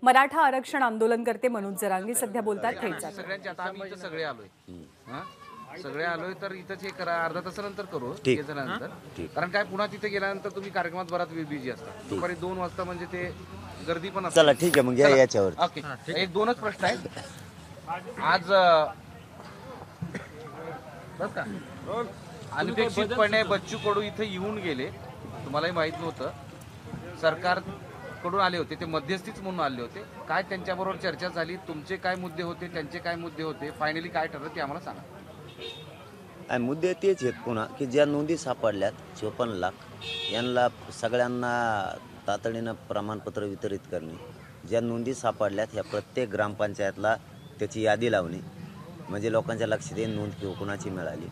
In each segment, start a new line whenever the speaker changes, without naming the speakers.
मराठा आरक्षण आंदोलनकर्ते मनोज जरांगे सध्या बोलतात थेट जातो.
सगळ्यांचे आता आम्ही इथं सगळे आलोय हा सगळे आलोय तर इथंच हे करा अर्धा तासानंतर करू
ठीक.
झाल्यानंतर कारण काय पुन्हा तिथे गेल्यानंतर तुम्ही कार्यक्रमात बराच बिझी असतात दुपारी 2 वाजता म्हणजे ते गर्दी पण असते.
चला ठीक आहे मग या याच्यावर.
ओके एक दोनच प्रश्न आहेत आज बस का अनपेक्षितपणे बच्चू कडू इथे येऊन गेले तुम्हालाही माहित नव्हतं सरकारकडून आले होते ते मध्यस्थीच म्हणून आले होते काय त्यांच्याबरोबर चर्चा झाली तुमचे काय मुद्दे होते त्यांचे काय मुद्दे होते फायनली काय ठरलं ते आम्हाला सांगा.
आणि मुद्दे तेच आहेत पुन्हा की ज्या नोंदी सापडल्यात 54 लाख यांना सगळ्यांना तातडीनं प्रमाणपत्र वितरित करणे, ज्या नोंदी सापडल्यात ह्या प्रत्येक ग्रामपंचायतला त्याची यादी लावणे म्हणजे लोकांच्या लक्षात येईल नोंद कोणाची मिळाली.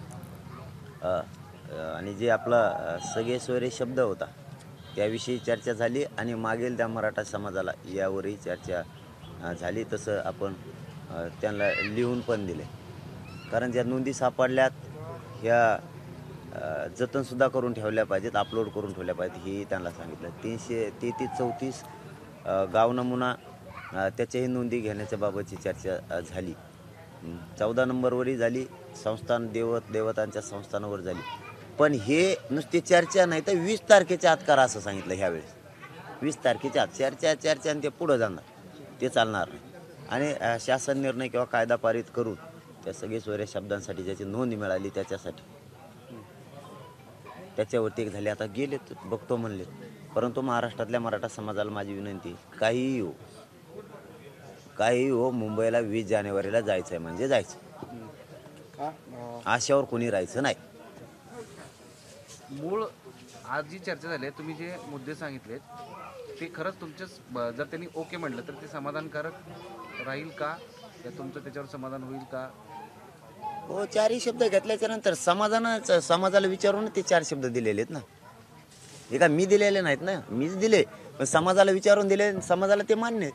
आणि जे आपला सगळे सोयरे शब्द होता त्याविषयी चर्चा झाली आणि मागील त्या मराठा समाजाला यावरही चर्चा झाली. तसं आपण त्यांना लिहून पण दिले कारण ज्या नोंदी सापडल्यात ह्या जतनसुद्धा करून ठेवल्या पाहिजेत, अपलोड करून ठेवल्या पाहिजेत हे त्यांना सांगितलं. 333-34 गाव नमुना त्याच्याही नोंदी घेण्याच्या बाबतची चर्चा झाली. 14 नंबरवरही झाली, संस्थान देवतांच्या संस्थानावर झाली. पण हे नुसती चर्चा नाही तर 20 तारखेच्या आत करा असं सांगितलं ह्यावेळेस. 20 तारखेच्या आत चर्चा आणि ते पुढं जाणार ते चालणार नाही. आणि शासन निर्णय किंवा कायदा पारित करून त्या सगळे सोयऱ्या शब्दांसाठी ज्याची नोंद मिळाली त्याच्यावरती एक झाले. आता गेलेत बघतो म्हणले. परंतु महाराष्ट्रातल्या मराठा समाजाला माझी विनंती काहीही हो मुंबईला 20 जानेवारीला जायचं आहे म्हणजे जायचं, आशावर कोणी राहायचं नाही.
मूळ आज जी चर्चा झाली तुम्ही जे मुद्दे सांगितलेत ते खरंच तुमच्या जर त्यांनी ओके म्हटलं तर ते समाधानकारक राहील का या तुमचं त्याच्यावर समाधान होईल का?
हो, 4 शब्द घेतल्याच्या नंतर समाजाला विचारून ते 4 शब्द दिलेले आहेत ना. हे का मी दिलेले नाहीत ना, मीच दिले पण समाजाला विचारून दिले, समाजाला ते मान्य आहेत.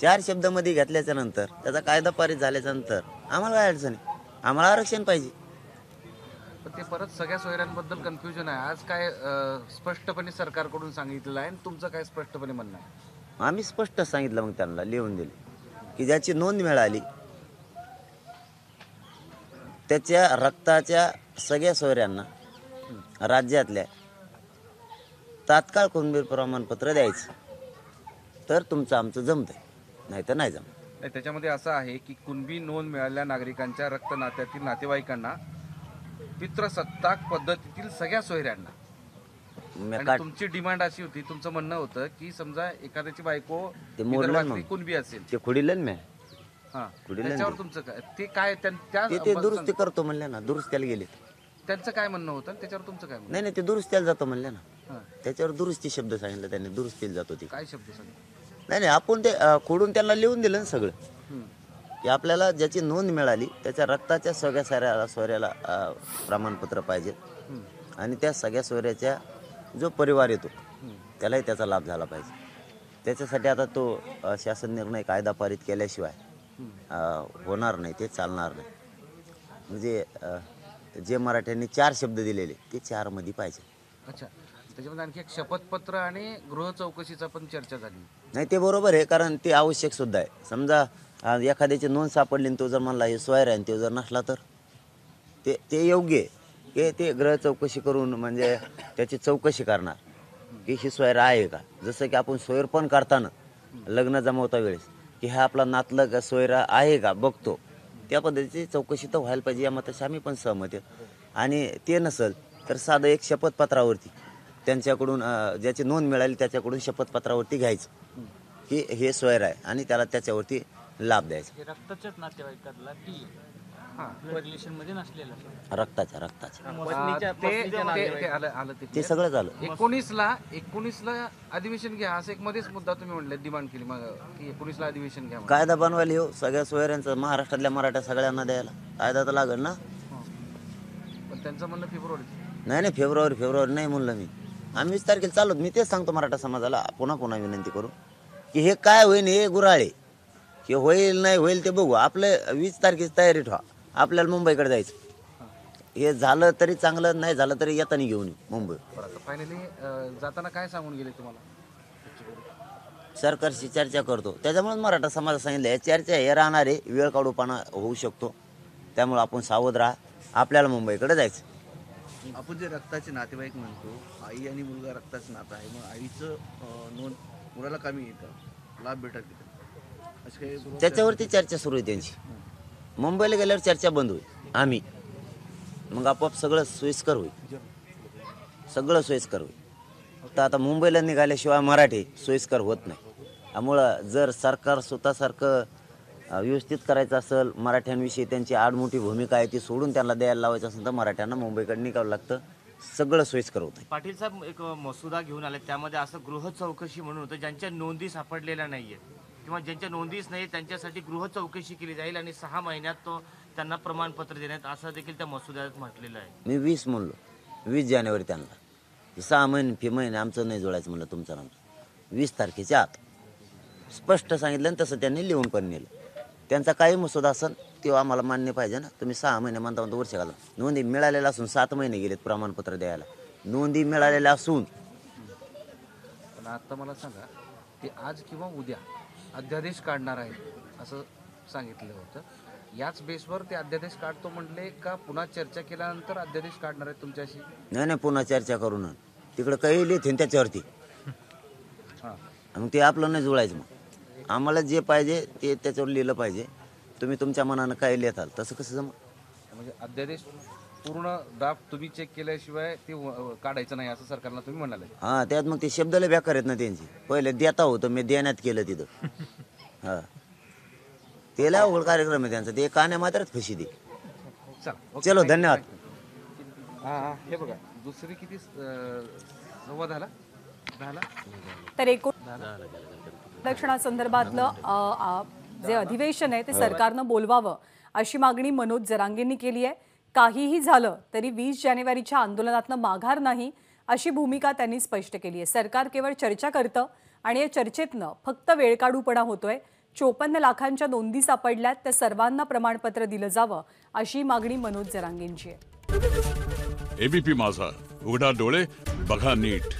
4 शब्दामध्ये घेतल्याच्या नंतर त्याचा कायदा पारित झाल्याच्या नंतर आम्हाला काय अडचण आहे, आम्हाला आरक्षण पाहिजे.
पण ते परत सगळ्या सोयऱ्यांबद्दल कन्फ्युजन आहे. आज काय स्पष्टपणे सरकारकडून सांगितलेलं आहे आणि तुमचं काय स्पष्टपणे म्हणणं आहे?
आम्ही स्पष्ट सांगितलं मग त्यांना लिहून दिले की ज्याची नोंद मिळाली त्याच्या रक्ताच्या सगळ्या सोयऱ्यांना राज्यातल्या तात्काळ कुणबी प्रमाणपत्र द्यायचं तर तुमचं आमचं जमतंय, नाही तर नाही जमत.
त्याच्यामध्ये असं आहे की कुणबी नोंद मिळालेल्या नागरिकांच्या रक्त नात्यातील नातेवाईकांना पितृसत्ताक पद्धतीतील सगळ्या सोयऱ्यांना आणि तुमची डिमांड अशी होती तुमचं म्हणणं होतं की समजा एखाद्याची बायको विदर्भातली कुणबी असेल
ते खुडीलन मी
त्याच्यावर तुमचं काय ते काय
ते दुरुस्ती करतो म्हणले ना, दुरुस्त्याला गेले.
त्यांचं काय म्हणणं होतं त्याच्यावर तुमचं काय म्हणणं?
नाही ते दुरुस्त्याला जातो म्हणले ना, त्याच्यावर दुरुस्ती शब्द सांगितलं त्यांनी, दुरुस्तीला जातो ते.
काय शब्द सांगितलं?
नाही आपण ते खोडून त्यांना लिहून दिलं ना सगळं की आपल्याला ज्याची नोंद मिळाली त्याच्या रक्ताच्या सगळ्या सोयऱ्याला प्रमाणपत्र पाहिजे आणि त्या सगळ्या सोयऱ्याच्या जो परिवार येतो त्यालाही त्याचा लाभ झाला पाहिजे. त्याच्यासाठी आता तो शासन निर्णय कायदा पारित केल्याशिवाय होणार नाही, ते चालणार नाही. म्हणजे जे मराठ्यांनी 4 शब्द दिलेले ते 4 मध्ये पाहिजे.
अच्छा, त्याच्यामध्ये आणखी एक शपथपत्र आणि गृह चौकशीचा पण चर्चा झाली.
नाही ते बरोबर आहे कारण ते आवश्यक सुद्धा आहे. समजा एखाद्याची नोंद सापडली तो जर म्हणला हे सोयर आहे तो जर नसला तर ते योग्य आहे की ते गृह चौकशी करून म्हणजे त्याची चौकशी करणार की ही सोयर आहे का. जसं की आपण सोयर पण करताना लग्न जमवता वेळेस की हा आपला नातलग सोयरा आहे का बघतो, त्या पद्धतीची चौकशी तर व्हायला पाहिजे या मताशी आम्ही पण सहमत आहे. आणि ते नसेल तर साधं एक शपथपत्रावरती त्यांच्याकडून ज्याची नोंद मिळाली त्याच्याकडून शपथपत्रावरती घ्यायचं की हे सोयर आहे आणि त्याला त्याच्यावरती लाभ द्यायचा.
रक्ताच्याच नातेवाईकातला रिलेशन मध्ये नसलेला
रक्ताच्या
ते
सगळं झालं.
19ला अधिवेशन घ्या असं एक मध्येच मुद्दा तुम्ही म्हणले डिमांड केली मग की 19ला अधिवेशन घ्या.
कायदा बनवायला हो सगळ्या सोयऱ्यांचा महाराष्ट्रातल्या मराठा सगळ्यांना द्यायला कायदा तर लागेल ना.
पण त्यांचं म्हणणं फेब्रुवारी
नाही फेब्रुवारी नाही म्हणलं मी. आम्ही 20 तारखेला चालू. मी तेच सांगतो मराठा समाजाला पुन्हा विनंती करू की हे काय होईल हे गुराळे हे होईल नाही होईल ते बघू. आपलं 20 तारखेची तयारी ठेवा. आपल्याला मुंबईकडे जायचं. हे झालं तरी चांगलं, नाही झालं तरी येताना घेऊन येऊ मुंबई.
फायनली जाताना काय सांगून गेले तुम्हाला?
सरकारशी चर्चा करतो. त्याच्यामुळे मराठा समाजाला सांगितलं या चर्चा हे राहणारे वेळ काढूपणा होऊ शकतो. त्यामुळे आपण सावध राहा. आपल्याला मुंबईकडे जायचं.
आपण जे रक्ताचे नातेवाईक म्हणतो, आई आणि मुलगा रक्ताचं नातं आहे, मग आईचं नोंद मुलाला कमी येतं, लाभ भेटत नाही असं काही
त्याच्यावरती चर्चा सुरू आहे त्यांची. मुंबईला गेल्यावर चर्चा बंद होईल. आम्ही मग आपोआप सगळं सोयीस्कर होईल. सगळं सोयीस्कर होईल. फक्त आता मुंबईला निघाल्याशिवाय मराठी सोयीस्कर होत नाही. त्यामुळं जर सरकार स्वतःसारखं व्यवस्थित करायचं असेल, मराठ्यांविषयी त्यांची आडमोठी भूमिका आहे ती सोडून त्यांना द्यायला लावायचं असेल तर मराठ्यांना मुंबईकडे निघावं लागतं. सगळं सोयीस्कर होतं.
पाटील साहेब एक मसुदा घेऊन आले, त्यामध्ये असं गृह चौकशी म्हणून होतं, ज्यांच्या नोंदी सापडलेल्या नाहीये किंवा ज्यांच्या नोंदीच नाही त्यांच्यासाठी गृह चौकशी केली जाईल आणि 6 महिन्यात तो त्यांना प्रमाणपत्र देण्यात असं देखील त्या मसुद्यात म्हटलेलं आहे.
मी 20 म्हणलो, 20 जानेवारी त्यांना 6 महिने आमचं नाही जोडायचं म्हणलं तुमचं नाम. 20 तारखेच्या आत स्पष्ट सांगितलं आणि तसं त्यांनी लिहून पण नेलं. त्यांचा काही मसुदा असेल तेव्हा आम्हाला मान्य पाहिजे ना. तुम्ही 6 महिने म्हणता वर्ष घाला. नोंदी मिळालेल्या असून 7 महिने गेलेत प्रमाणपत्र द्यायला. नोंदी मिळालेल्या असून
पण आता मला सांगा, ते आज किंवा उद्या अध्यादेश काढणार आहे असं सांगितलं होतं. याच बेसवर ते अध्यादेश काढतो म्हणले का पुन्हा चर्चा केल्यानंतर अध्यादेश काढणार आहेत तुमच्याशी?
नाही पुन्हा चर्चा करून तिकडं काही लिहिते त्याच्यावरती.
हां,
मग ते आपलं नाही जुळायचं. मग आम्हाला जे पाहिजे ते त्याच्यावर लिहिलं पाहिजे. तुम्ही तुमच्या मनानं काय लिहिताल तसं कसं जमं.
म्हणजे अध्यादेश पूर्ण ड्राफ्ट तुम्ही चेक केल्याशिवाय ते काढायचं नाही असं सरकारला तुम्ही म्हणाले.
हां, त्यात मग ते शब्दाला बेकार आहेत ना त्यांची. पहिले देता होतं, मी देण्यात केलं तिथं. हां, तेला अवघड कार्यक्रम आहे त्यांचा. ते कान्या मात्रच फशी दे. चलो, धन्यवाद.
हां, हे बघा दुसरी किती संवाद झाला
तर एकूण आरक्षणासंदर्भातलं जे अधिवेशन आहे ते सरकारनं बोलवावं अशी मागणी मनोज जरांगेंनी केली आहे. काहीही झालं तरी 20 जानेवारीच्या आंदोलनातनं माघार नाही अशी भूमिका त्यांनी स्पष्ट केली आहे. सरकार केवळ चर्चा करतं आणि या चर्चेतनं फक्त वेळकाढूपणा होतोय. 54 लाखांच्या नोंदी सापडल्यात, त्या सर्वांना प्रमाणपत्र दिलं जावं अशी मागणी मनोज जरांगेंची आहे.
एबीपी माझा, उघडा डोळे बघा नीट.